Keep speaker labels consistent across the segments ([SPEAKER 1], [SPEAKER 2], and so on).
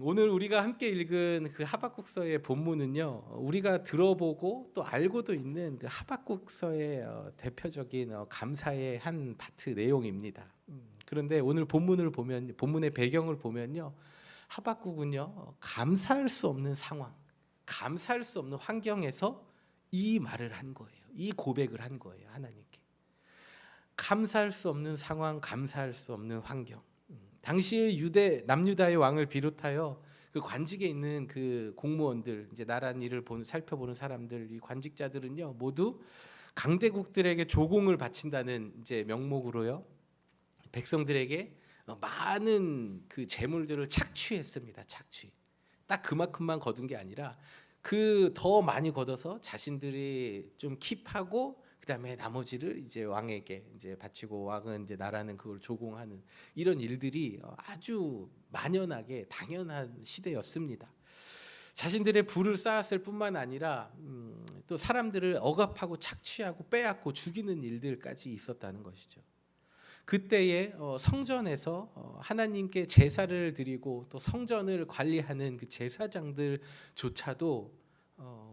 [SPEAKER 1] 오늘 우리가 함께 읽은 그 하박국서의 본문은요, 우리가 들어보고 또 알고도 있는 그 하박국서의 대표적인 감사의 한 파트 내용입니다. 그런데 오늘 본문을 보면, 본문의 배경을 보면요, 하박국은요, 감사할 수 없는 상황, 감사할 수 없는 환경에서 이 말을 한 거예요. 이 고백을 한 거예요, 하나님께. 감사할 수 없는 상황, 감사할 수 없는 환경. 당시의 남유다의 왕을 비롯하여 그 관직에 있는 그 공무원들, 이제 나란 일을 살펴보는 사람들, 이 관직자들은요, 모두 강대국들에게 조공을 바친다는 이제 명목으로요, 백성들에게 많은 그 재물들을 착취했습니다. 착취. 딱 그만큼만 거둔 게 아니라 그 더 많이 걷어서 자신들이 좀 킵하고 그다음에 나머지를 이제 왕에게 이제 바치고, 왕은 이제 나라는 그걸 조공하는 이런 일들이 아주 만연하게 당연한 시대였습니다. 자신들의 부를 쌓았을 뿐만 아니라 또 사람들을 억압하고 착취하고 빼앗고 죽이는 일들까지 있었다는 것이죠. 그때에 성전에서 하나님께 제사를 드리고 또 성전을 관리하는 그 제사장들조차도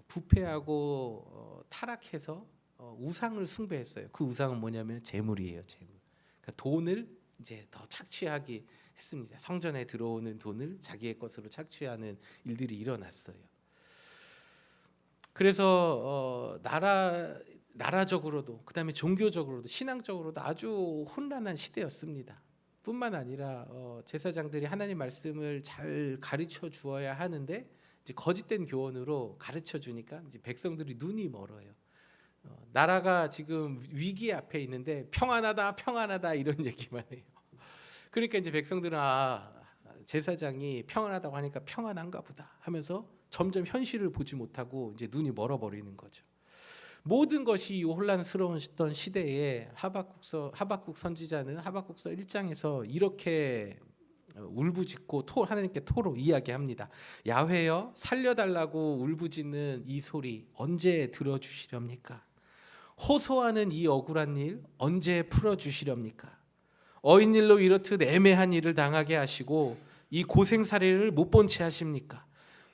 [SPEAKER 1] 부패하고 타락해서 우상을 숭배했어요. 그 우상은 뭐냐면 재물이에요, 재물. 그러니까 돈을 이제 더 착취하기 했습니다. 성전에 들어오는 돈을 자기의 것으로 착취하는 일들이 일어났어요. 그래서 나라적으로도, 그다음에 종교적으로도, 신앙적으로도 아주 혼란한 시대였습니다. 뿐만 아니라 제사장들이 하나님 말씀을 잘 가르쳐 주어야 하는데 이제 거짓된 교훈으로 가르쳐 주니까 이제 백성들이 눈이 멀어요. 나라가 지금 위기 앞에 있는데 평안하다, 평안하다 이런 얘기만 해요. 그러니까 이제 백성들은 제사장이 평안하다고 하니까 평안한가 보다 하면서 점점 현실을 보지 못하고 이제 눈이 멀어버리는 거죠. 모든 것이 혼란스러웠던 시대에 하박국 선지자는 하박국서 1장에서 이렇게 울부짖고 하나님께 토로 이야기합니다. 야훼여, 살려달라고 울부짖는 이 소리 언제 들어주시렵니까? 호소하는 이 억울한 일 언제 풀어주시렵니까? 어인일로 이렇듯 애매한 일을 당하게 하시고 이 고생살이를 못 본 채 하십니까?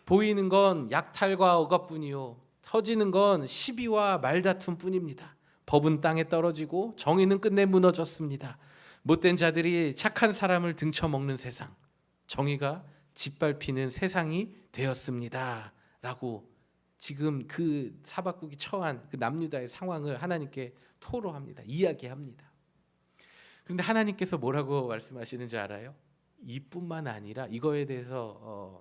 [SPEAKER 1] 보이는 건 약탈과 억압뿐이요, 터지는 건 시비와 말다툼뿐입니다. 법은 땅에 떨어지고 정의는 끝내 무너졌습니다. 못된 자들이 착한 사람을 등쳐먹는 세상, 정의가 짓밟히는 세상이 되었습니다 라고 지금 그 하박국이 처한 그 남유다의 상황을 하나님께 토로합니다. 이야기합니다. 그런데 하나님께서 뭐라고 말씀하시는지 알아요? 이뿐만 아니라 이거에 대해서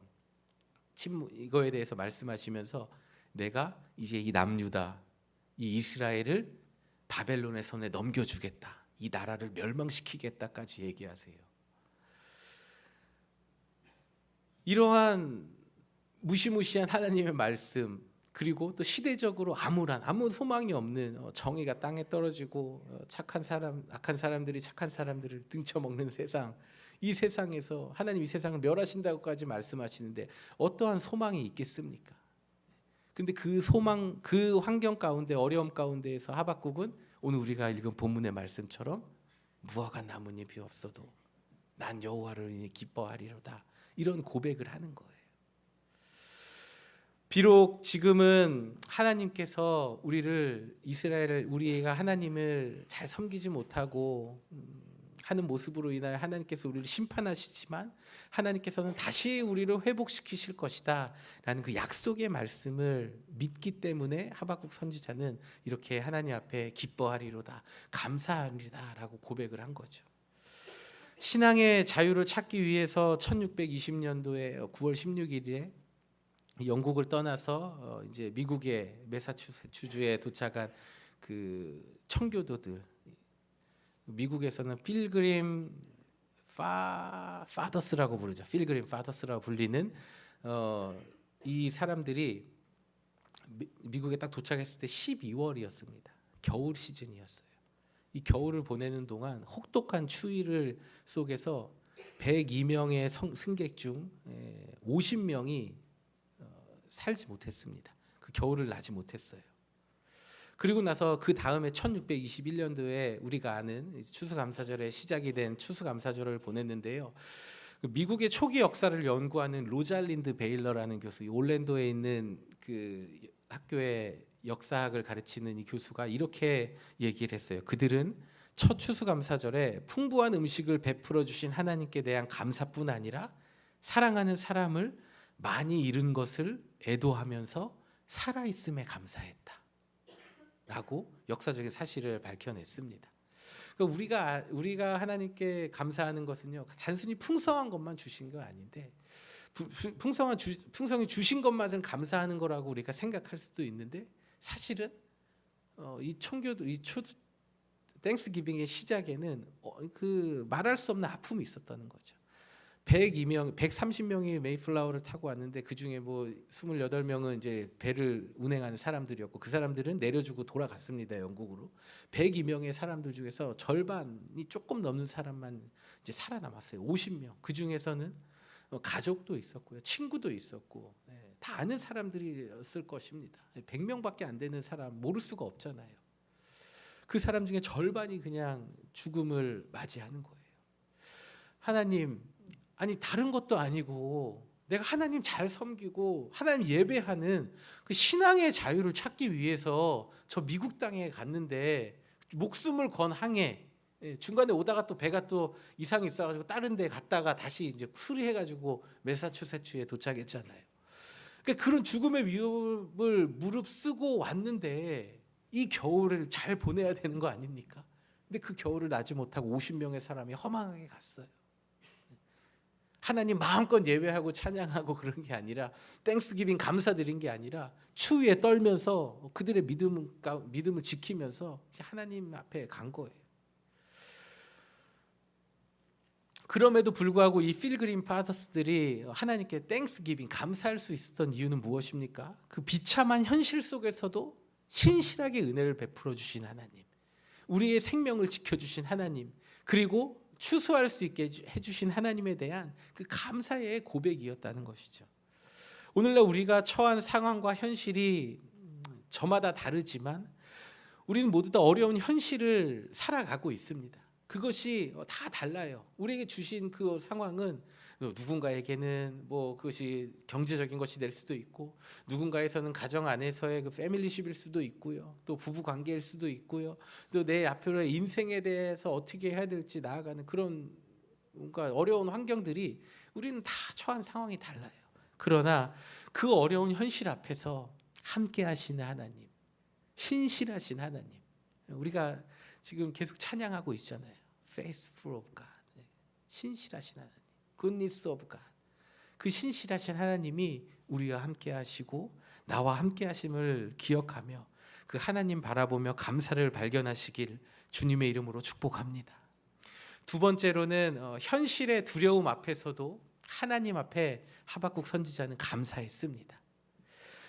[SPEAKER 1] 말씀하시면서 내가 이제 이 남유다, 이 이스라엘을 바벨론의 손에 넘겨주겠다, 이 나라를 멸망시키겠다까지 얘기하세요. 이러한 무시무시한 하나님의 말씀, 그리고 또 시대적으로 아무 소망이 없는 정의가 땅에 떨어지고 악한 사람들이 착한 사람들을 등쳐먹는 세상, 이 세상에서 하나님 이 세상을 멸하신다고까지 말씀하시는데 어떠한 소망이 있겠습니까? 그런데 그 소망, 그 환경 가운데, 어려움 가운데에서 하박국은 오늘 우리가 읽은 본문의 말씀처럼 무화과 나뭇잎이 없어도 난 여호와를 인해 기뻐하리로다, 이런 고백을 하는 거예요. 비록 지금은 하나님께서 우리가 하나님을 잘 섬기지 못하고 하는 모습으로 인하여 하나님께서 우리를 심판하시지만 하나님께서는 다시 우리를 회복시키실 것이다 라는 그 약속의 말씀을 믿기 때문에 하박국 선지자는 이렇게 하나님 앞에 기뻐하리로다, 감사하리다 라고 고백을 한 거죠. 신앙의 자유를 찾기 위해서 1620년도에 9월 16일에 영국을 떠나서 이제 미국의 매사추세츠주에 도착한 그 청교도들, 미국에서는 필그림 파더스라고 부르죠. 필그림 파더스라고 불리는 이 사람들이 미국에 딱 도착했을 때 12월이었습니다. 겨울 시즌이었어요. 이 겨울을 보내는 동안 혹독한 추위를 속에서 102명의 승객 중 50명이 살지 못했습니다. 그 겨울을 나지 못했어요. 그리고 나서 그 다음에 1621년도에 우리가 아는 추수감사절에 시작이 된 추수감사절을 보냈는데요. 미국의 초기 역사를 연구하는 로잘린드 베일러라는 교수, 이 올랜도에 있는 그 학교의 역사학을 가르치는 이 교수가 이렇게 얘기를 했어요. 그들은 첫 추수감사절에 풍부한 음식을 베풀어 주신 하나님께 대한 감사뿐 아니라 사랑하는 사람을 많이 잃은 것을 애도하면서 살아있음에 감사했다 라고 역사적인 사실을 밝혀냈습니다. 그러니까 우리가 하나님께 감사하는 것은요, 단순히 풍성한 것만 주신 거 아닌데, 풍성이 주신 것만은 감사하는 거라고 우리가 생각할 수도 있는데, 사실은 이 청교도 땡스기빙의 시작에는 그 말할 수 없는 아픔이 있었다는 거죠. 130명이 메이플라워를 타고 왔는데 그 중에 뭐 28명은 이제 배를 운행하는 사람들이었고, 그 사람들은 내려주고 돌아갔습니다, 영국으로. 102명의 사람들 중에서 절반이 조금 넘는 사람만 이제 살아남았어요. 50명. 그 중에서는 가족도 있었고요, 친구도 있었고, 다 아는 사람들이었을 것입니다. 100명밖에 안 되는 사람 모를 수가 없잖아요. 그 사람 중에 절반이 그냥 죽음을 맞이하는 거예요. 하나님, 아니 다른 것도 아니고 내가 하나님 잘 섬기고 하나님 예배하는 그 신앙의 자유를 찾기 위해서 저 미국 땅에 갔는데 목숨을 건 항해, 중간에 오다가 또 배가 또 이상이 있어가지고 다른 데 갔다가 다시 이제 수리해가지고 매사추세츠에 도착했잖아요. 그러니까 그런 죽음의 위협을 무릅쓰고 왔는데 이 겨울을 잘 보내야 되는 거 아닙니까? 근데 그 겨울을 나지 못하고 50명의 사람이 허망하게 갔어요. 하나님 마음껏 예배하고 찬양하고 그런 게 아니라, 땡스기빙 감사드린 게 아니라 추위에 떨면서 그들의 믿음을 지키면서 하나님 앞에 간 거예요. 그럼에도 불구하고 이 필그림 파더스들이 하나님께 땡스기빙 감사할 수 있었던 이유는 무엇입니까? 그 비참한 현실 속에서도 신실하게 은혜를 베풀어 주신 하나님, 우리의 생명을 지켜주신 하나님, 그리고 추수할 수 있게 해주신 하나님에 대한 그 감사의 고백이었다는 것이죠. 오늘날 우리가 처한 상황과 현실이 저마다 다르지만 우리는 모두 다 어려운 현실을 살아가고 있습니다. 그것이 다 달라요. 우리에게 주신 그 상황은 누군가에게는 뭐 그것이 경제적인 것이 될 수도 있고, 누군가에서는 가정 안에서의 그 패밀리십일 수도 있고요, 또 부부 관계일 수도 있고요, 또 내 앞으로의 인생에 대해서 어떻게 해야 될지 나아가는 그런 뭔가 어려운 환경들이, 우리는 다 처한 상황이 달라요. 그러나 그 어려운 현실 앞에서 함께 하시는 하나님, 신실하신 하나님, 우리가 지금 계속 찬양하고 있잖아요. Faithful of God, 신실하신 하나님, Goodness of God. 그 신실하신 하나님이 우리와 함께 하시고 나와 함께 하심을 기억하며 그 하나님 바라보며 감사를 발견하시길 주님의 이름으로 축복합니다. 두 번째로는 현실의 두려움 앞에서도 하나님 앞에 하박국 선지자는 감사했습니다.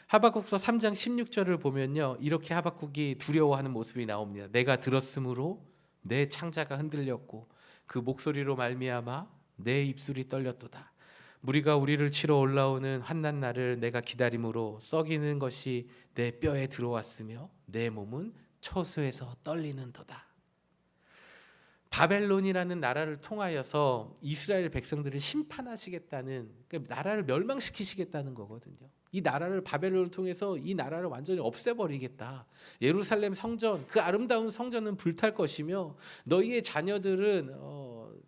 [SPEAKER 1] 하박국서 3장 16절을 보면요, 이렇게 하박국이 두려워하는 모습이 나옵니다. 내가 들었으므로 내 창자가 흔들렸고 그 목소리로 말미암아 내 입술이 떨렸도다. 무리가 우리를 치러 올라오는 환난 날을 내가 기다림으로 썩이는 것이 내 뼈에 들어왔으며 내 몸은 처소에서 떨리는도다. 바벨론이라는 나라를 통하여서 이스라엘 백성들을 심판하시겠다는, 그러니까 나라를 멸망시키시겠다는 거거든요. 이 나라를, 바벨론을 통해서 이 나라를 완전히 없애버리겠다. 예루살렘 성전, 그 아름다운 성전은 불탈 것이며 너희의 자녀들은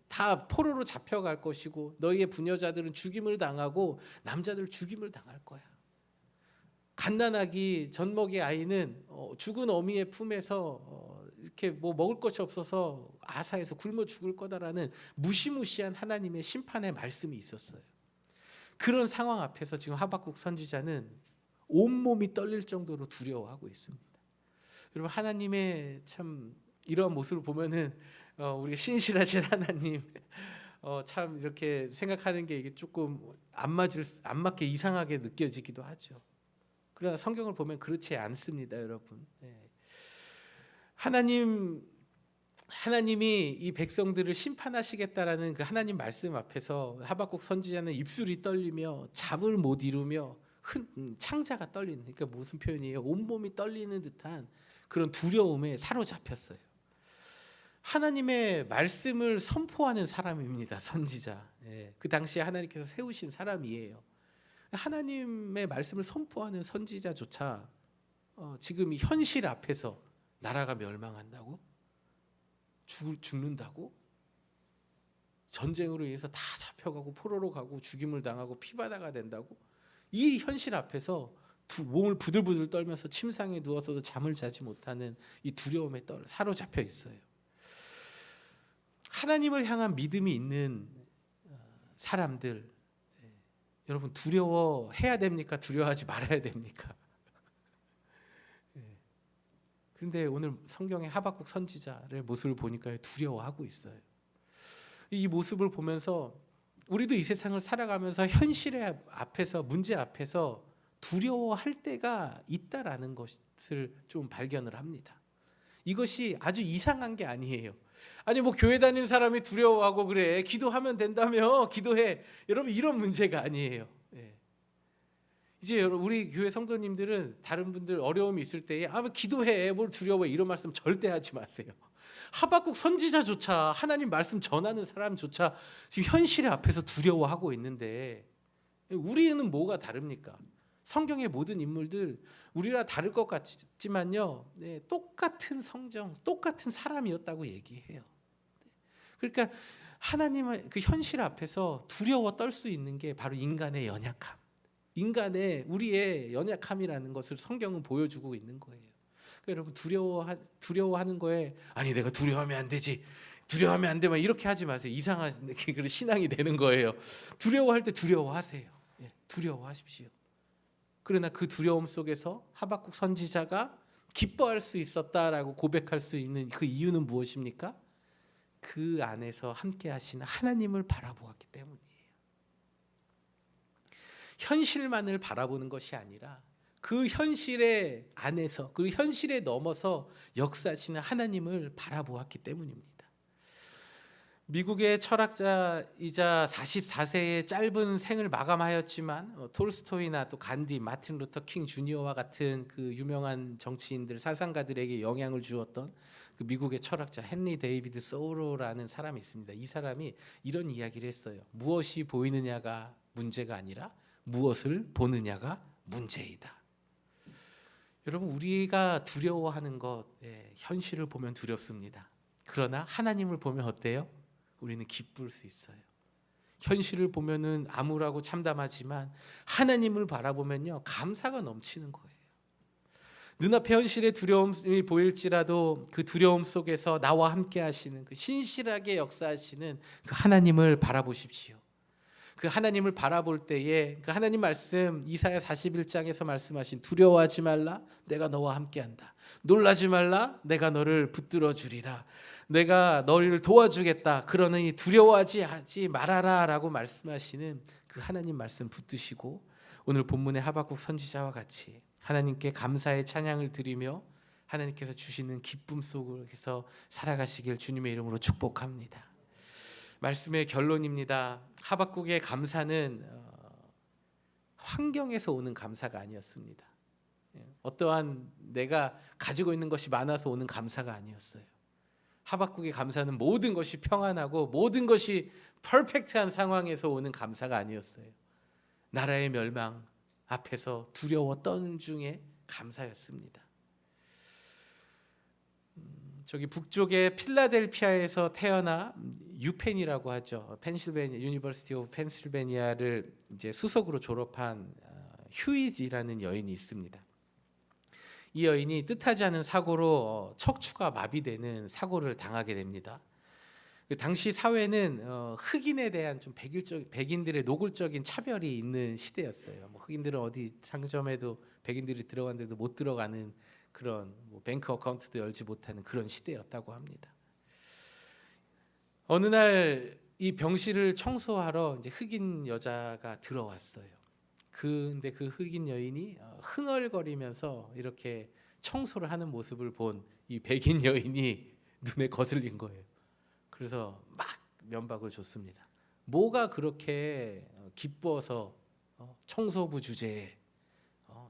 [SPEAKER 1] 다 포로로 잡혀갈 것이고 너희의 부녀자들은 죽임을 당하고 남자들 죽임을 당할 거야. 갓난아기 젖먹이 아이는 죽은 어미의 품에서 이렇게 뭐 먹을 것이 없어서 아사에서 굶어 죽을 거다라는 무시무시한 하나님의 심판의 말씀이 있었어요. 그런 상황 앞에서 지금 하박국 선지자는 온몸이 떨릴 정도로 두려워하고 있습니다. 여러분, 하나님의 참 이러한 모습을 보면은 우리가 신실하신 하나님, 참 이렇게 생각하는 게 이게 조금 안 맞게 이상하게 느껴지기도 하죠. 그러나 성경을 보면 그렇지 않습니다, 여러분. 하나님이 이 백성들을 심판하시겠다라는 그 하나님 말씀 앞에서 하박국 선지자는 입술이 떨리며 잠을 못 이루며 창자가 떨리는, 그러니까 무슨 표현이에요? 온몸이 떨리는 듯한 그런 두려움에 사로잡혔어요. 하나님의 말씀을 선포하는 사람입니다, 선지자. 예, 그 당시에 하나님께서 세우신 사람이에요. 하나님의 말씀을 선포하는 선지자조차 지금 이 현실 앞에서 나라가 멸망한다고? 죽는다고? 전쟁으로 인해서 다 잡혀가고 포로로 가고 죽임을 당하고 피바다가 된다고? 이 현실 앞에서 몸을 부들부들 떨면서 침상에 누워서도 잠을 자지 못하는 이 두려움에 사로잡혀 있어요. 하나님을 향한 믿음이 있는 사람들, 여러분 두려워해야 됩니까? 두려워하지 말아야 됩니까? 그런데 오늘 성경의 하박국 선지자의 모습을 보니까 두려워하고 있어요. 이 모습을 보면서 우리도 이 세상을 살아가면서 현실의 앞에서, 문제 앞에서 두려워할 때가 있다라는 것을 좀 발견을 합니다. 이것이 아주 이상한 게 아니에요. 아니 뭐 교회 다니는 사람이 두려워하고 그래, 기도하면 된다며 기도해, 여러분 이런 문제가 아니에요. 이제 우리 교회 성도님들은 다른 분들 어려움이 있을 때에 뭐 기도해, 뭘 두려워해, 이런 말씀 절대 하지 마세요. 하박국 선지자조차, 하나님 말씀 전하는 사람조차 지금 현실 앞에서 두려워하고 있는데 우리는 뭐가 다릅니까? 성경의 모든 인물들 우리와 다를 것 같지만요, 똑같은 성정, 똑같은 사람이었다고 얘기해요. 그러니까 하나님의 그 현실 앞에서 두려워 떨 수 있는 게 바로 인간의 연약함, 인간의 우리의 연약함이라는 것을 성경은 보여주고 있는 거예요. 그러니까 여러분 두려워하는 거에 아니 내가 두려워하면 안 되지, 두려워하면 안 돼, 막 이렇게 하지 마세요. 이상한 신앙이 되는 거예요. 두려워할 때 두려워하세요. 두려워하십시오. 그러나 그 두려움 속에서 하박국 선지자가 기뻐할 수 있었다라고 고백할 수 있는 그 이유는 무엇입니까? 그 안에서 함께 하시는 하나님을 바라보았기 때문이에요. 현실만을 바라보는 것이 아니라 그 현실의 안에서, 그 현실에 넘어서 역사하시는 하나님을 바라보았기 때문입니다. 미국의 철학자이자 44세의 짧은 생을 마감하였지만 톨스토이나 또 간디, 마틴 루터 킹 주니어와 같은 그 유명한 정치인들, 사상가들에게 영향을 주었던 그 미국의 철학자 헨리 데이비드 소로라는 사람이 있습니다. 이 사람이 이런 이야기를 했어요. 무엇이 보이느냐가 문제가 아니라 무엇을 보느냐가 문제이다. 여러분 우리가 두려워하는 것, 현실을 보면 두렵습니다. 그러나 하나님을 보면 어때요? 우리는 기쁠 수 있어요. 현실을 보면은 암울하고 참담하지만 하나님을 바라보면요 감사가 넘치는 거예요. 눈앞에 현실의 두려움이 보일지라도 그 두려움 속에서 나와 함께 하시는, 그 신실하게 역사하시는 그 하나님을 바라보십시오. 그 하나님을 바라볼 때에 그 하나님 말씀, 이사야 41장에서 말씀하신 두려워하지 말라, 내가 너와 함께한다. 놀라지 말라, 내가 너를 붙들어 주리라. 내가 너를 도와주겠다. 그러니 두려워하지 말아라 라고 말씀하시는 그 하나님 말씀 붙드시고 오늘 본문의 하박국 선지자와 같이 하나님께 감사의 찬양을 드리며 하나님께서 주시는 기쁨 속에서 살아가시길 주님의 이름으로 축복합니다. 말씀의 결론입니다. 하박국의 감사는 환경에서 오는 감사가 아니었습니다. 어떠한 내가 가지고 있는 것이 많아서 오는 감사가 아니었어요. 하박국의 감사는 모든 것이 평안하고 모든 것이 퍼펙트한 상황에서 오는 감사가 아니었어요. 나라의 멸망 앞에서 두려워 떠는 중에 감사였습니다. 저기 북쪽의 필라델피아에서 태어나 유펜이라고 하죠. 펜실베니아 유니버시티 오브 펜실베니아를 이제 수석으로 졸업한 휴이지라는 여인이 있습니다. 이 여인이 뜻하지 않은 사고로 척추가 마비되는 사고를 당하게 됩니다. 그 당시 사회는 흑인에 대한 좀 백인들의 노골적인 차별이 있는 시대였어요. 뭐 흑인들은 어디 상점에도 백인들이 들어갔는데도 못 들어가는 그런 뱅크 어카운트도 열지 못하는 그런 시대였다고 합니다. 어느 날 이 병실을 청소하러 이제 흑인 여자가 들어왔어요. 근데 그 흑인 여인이 흥얼거리면서 이렇게 청소를 하는 모습을 본 이 백인 여인이 눈에 거슬린 거예요. 그래서 막 면박을 줬습니다. 뭐가 그렇게 기뻐서 청소부 주제에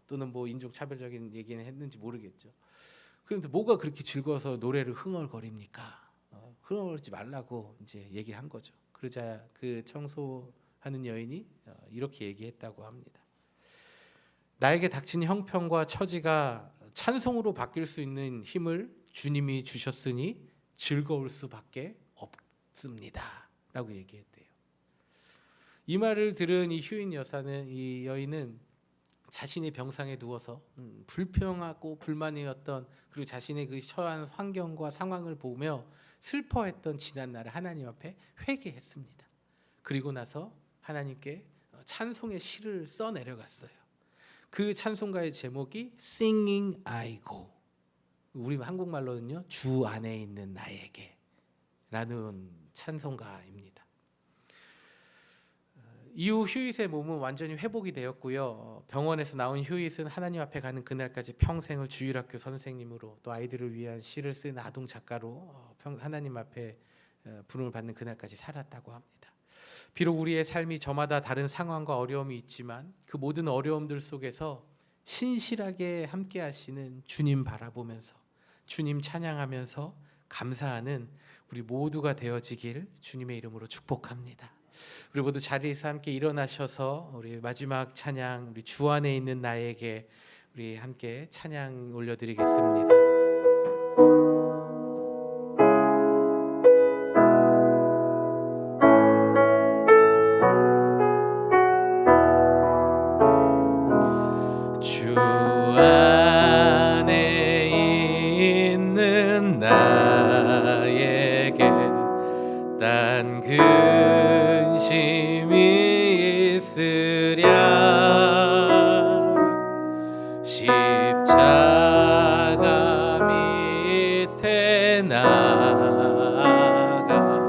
[SPEAKER 1] 또는 뭐 인종 차별적인 얘기는 했는지 모르겠죠. 그런데 뭐가 그렇게 즐거워서 노래를 흥얼거립니까? 흥얼거리지 말라고 이제 얘기한 거죠. 그러자 그 청소하는 여인이 이렇게 얘기했다고 합니다. 나에게 닥친 형편과 처지가 찬송으로 바뀔 수 있는 힘을 주님이 주셨으니 즐거울 수밖에 없습니다 라고 얘기했대요. 이 말을 들은 이 휴인 여사는, 이 여인은 자신이 병상에 누워서 불평하고 불만이었던, 그리고 자신의 그 처한 환경과 상황을 보며 슬퍼했던 지난날을 하나님 앞에 회개했습니다. 그리고 나서 하나님께 찬송의 시를 써 내려갔어요. 그 찬송가의 제목이 Singing I Go, 우리 한국말로는요 주 안에 있는 나에게 라는 찬송가입니다. 이후 휴잇의 몸은 완전히 회복이 되었고요. 병원에서 나온 휴잇은 하나님 앞에 가는 그날까지 평생을 주일학교 선생님으로, 또 아이들을 위한 시를 쓴 아동 작가로 하나님 앞에 부름을 받는 그날까지 살았다고 합니다. 비록 우리의 삶이 저마다 다른 상황과 어려움이 있지만 그 모든 어려움들 속에서 신실하게 함께 하시는 주님 바라보면서, 주님 찬양하면서 감사하는 우리 모두가 되어지길 주님의 이름으로 축복합니다. 우리 모두 자리에서 함께 일어나셔서 우리 마지막 찬양, 우리 주 안에 있는 나에게 우리 함께 찬양 올려드리겠습니다. 주 안에 있는 나에게 딴 근심이 있으랴. 십자가 밑에 나가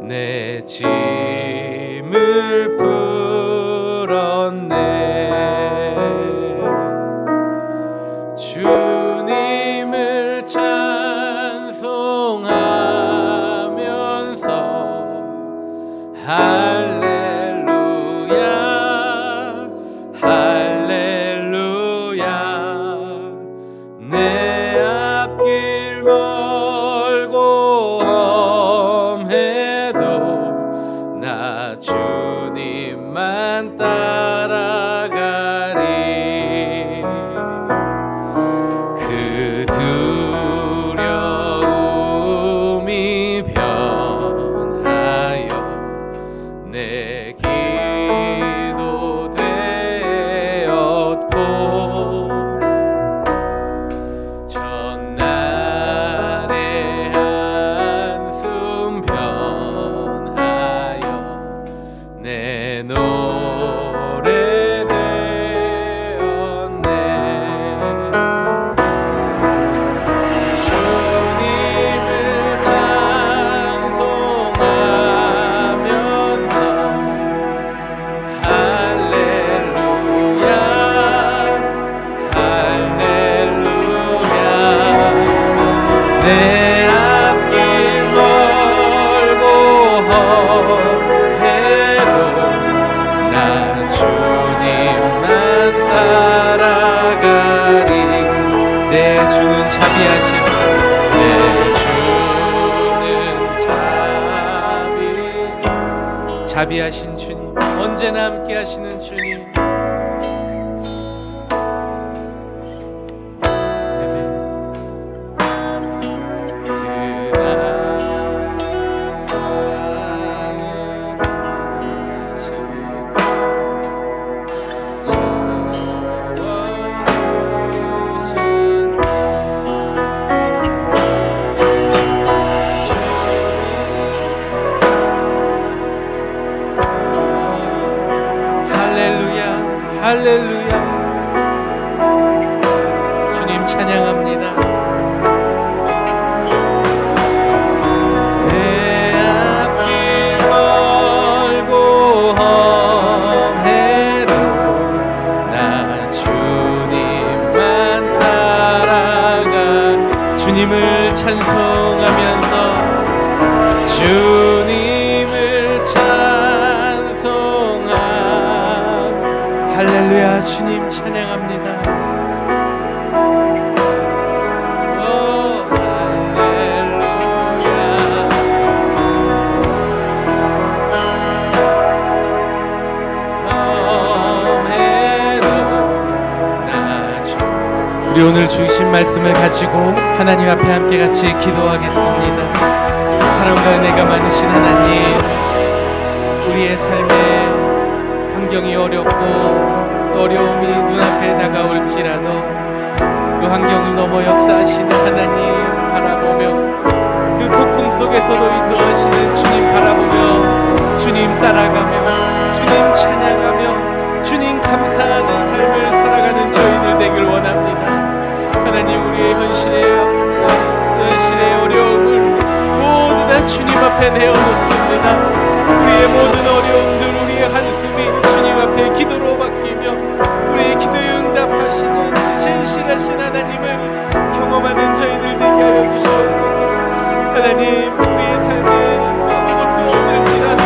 [SPEAKER 1] 내 짐을 풀었네. 주님을 찬송하면서 할렐루야 할렐루야. 내 앞길 멀고 험해도 나 주님만 따라가리. 그 두려움이 변하여 내 기도 되었고, 전날의 한숨 변하여 내 노래 되었네. 주님을 찬송하면서 할렐루야 할렐루야. 내 앞길 멀고 험해도 나 주님만 따라가리. 내 주는 자비하시고, 내 주는 자비하신 주님, 언제나 함께 하시는 주님. 할렐루야. 주님 찬양합니다. 내 앞길 멀고 험해도 나 주님만 따라가. 주님을 찬송하면서, 주님을 찬송하. 할렐루야. 주님 찬양합니다. 오 할렐루야. 우리 오늘 주신 말씀을 가지고 하나님 앞에 함께 같이 기도하겠습니다. 사랑과 은혜가 많으신 하나님, 우리의 삶에 환경이 어렵고 어려움이 눈앞에 다가올지라도 그 환경을 넘어 역사하시는 하나님 바라보며, 그 폭풍 속에서도 인도하시는 주님 바라보며 주님 따라가며 주님 찬양하며 주님 감사하는 삶을 살아가는 저희들 되길 원합니다. 하나님, 우리의 현실의 아픔과 현실의 어려움을 모두 다 주님 앞에 내어놓습니다. 우리의 모든 어려움들, 우리의 한숨이 주님 앞에 기도로 바뀌며 우리의 기도에 응답하시는 신실하신 하나님을 경험하는 저희들 되게 하여 주시옵소서. 하나님, 우리의 삶에 아무것도 없을지라도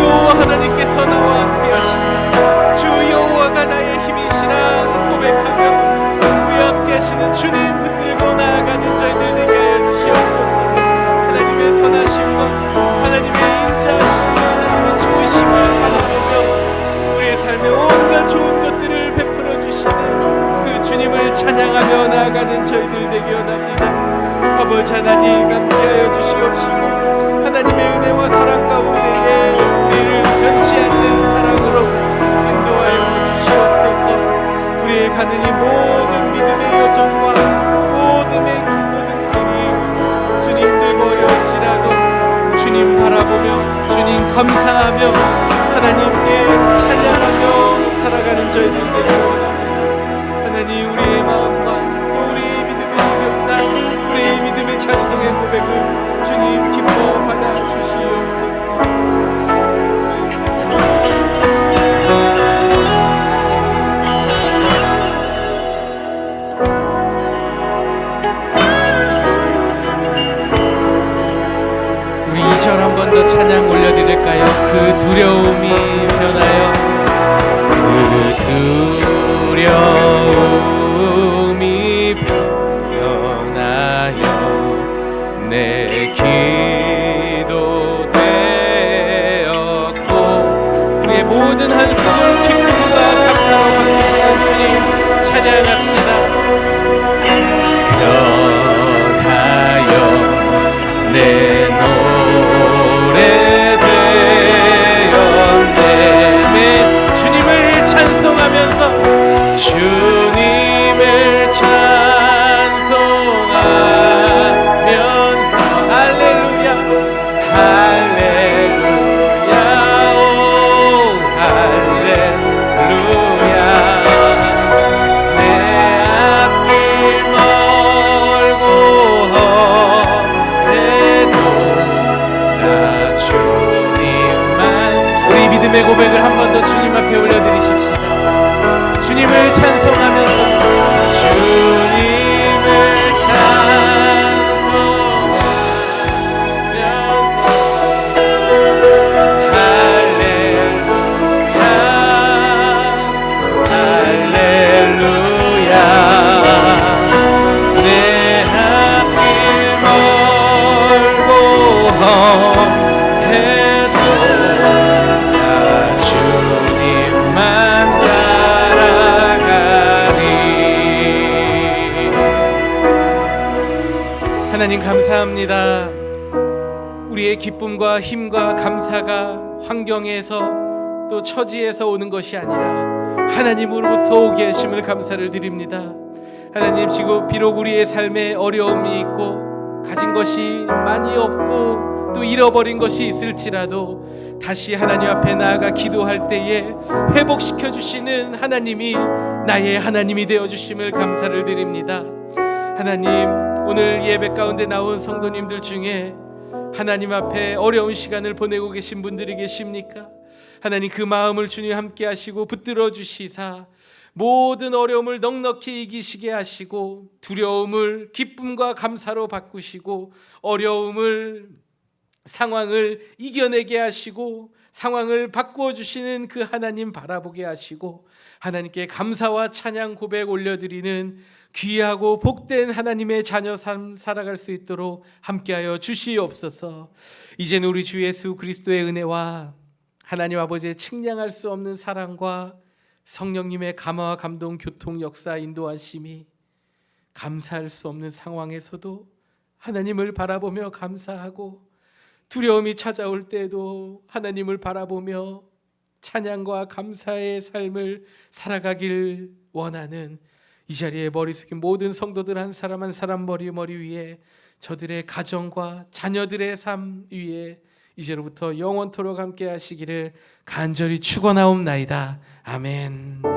[SPEAKER 1] 여호와 하나님께서 나와 함께 하신다, 주 여호와가 나의 힘이시라 고백하며 우리 함께 하시는 주님 붙들고 나아가는 저희들 되게 하여 주시옵소서. 하나님의 선하심과 하나님의 인자하심과 하나님의 좋으심을 바라보며 우리의 삶에 온갖 좋은 것들을 베풀어 주시는 그 주님을 찬양하며 나아가는 저희들 되기 원합니다. 아버지 하나님, 함께하여 주시옵시고 하나님의 은혜와 사랑 가운데에 우리를 변치 않는 사랑으로 인도하여 주시옵소서. 우리의 가는 이 모든 믿음의 여정과 모든 길이 주님 들고 어려울지라도 주님 바라보며 주님 감사하며 하나님께 찬양하며 살아가는 저희들 되기 원합니다. 하나님, 우리의 마음과 또 우리의 믿음의 결단, 우리의 믿음의 찬송의 고백을 주님 기뻐 받아 주시옵소서. 우리 2절 한 번 더 찬양 올려드릴까요? 그 두려움이 변하여, 그 두려움이 변하여 내 기도 되었고, 우리의 모든 한숨을 기쁨과 감사로 바꾸시는 주님 찬양합시다. 변하여 내 노래 되었네. 주님을 찬송하면서 주님을 찬송하면서 할렐루야 할렐루야 오 할렐루야. 내 앞길 멀고 험해도 나 주님만. 우리 믿음의 고백을 한 번 더 주님 앞에 올려드리십시다. 주님을 찬송하면서 주님을 찬송하면서 할렐루야 할렐루야. 내 앞길 멀고 험해도 나 주님만 따라가리. 하나님 감사합니다. 우리의 기쁨과 힘과 감사가 환경에서 또 처지에서 오는 것이 아니라 하나님으로부터 오게 하심을 감사를 드립니다. 하나님, 지금 비록 우리의 삶에 어려움이 있고 가진 것이 많이 없고 또 잃어버린 것이 있을지라도 다시 하나님 앞에 나아가 기도할 때에 회복시켜 주시는 하나님이 나의 하나님이 되어 주심을 감사를 드립니다. 하나님, 오늘 예배 가운데 나온 성도님들 중에 하나님 앞에 어려운 시간을 보내고 계신 분들이 계십니까? 하나님, 그 마음을 주님 함께 하시고 붙들어 주시사 모든 어려움을 넉넉히 이기시게 하시고 두려움을 기쁨과 감사로 바꾸시고 어려움을 상황을 이겨내게 하시고 상황을 바꾸어 주시는 그 하나님 바라보게 하시고 하나님께 감사와 찬양 고백 올려드리는 귀하고 복된 하나님의 자녀 삶 살아갈 수 있도록 함께하여 주시옵소서. 이제는 우리 주 예수 그리스도의 은혜와 하나님 아버지의 측량할 수 없는 사랑과 성령님의 감화와 감동, 교통, 역사, 인도하심이 감사할 수 없는 상황에서도 하나님을 바라보며 감사하고, 두려움이 찾아올 때에도 하나님을 바라보며 찬양과 감사의 삶을 살아가길 원하는 이 자리에 머리 숙인 모든 성도들 한 사람 한 사람 머리 위에, 저들의 가정과 자녀들의 삶 위에 이제로부터 영원토록 함께 하시기를 간절히 축원하옵나이다. 아멘.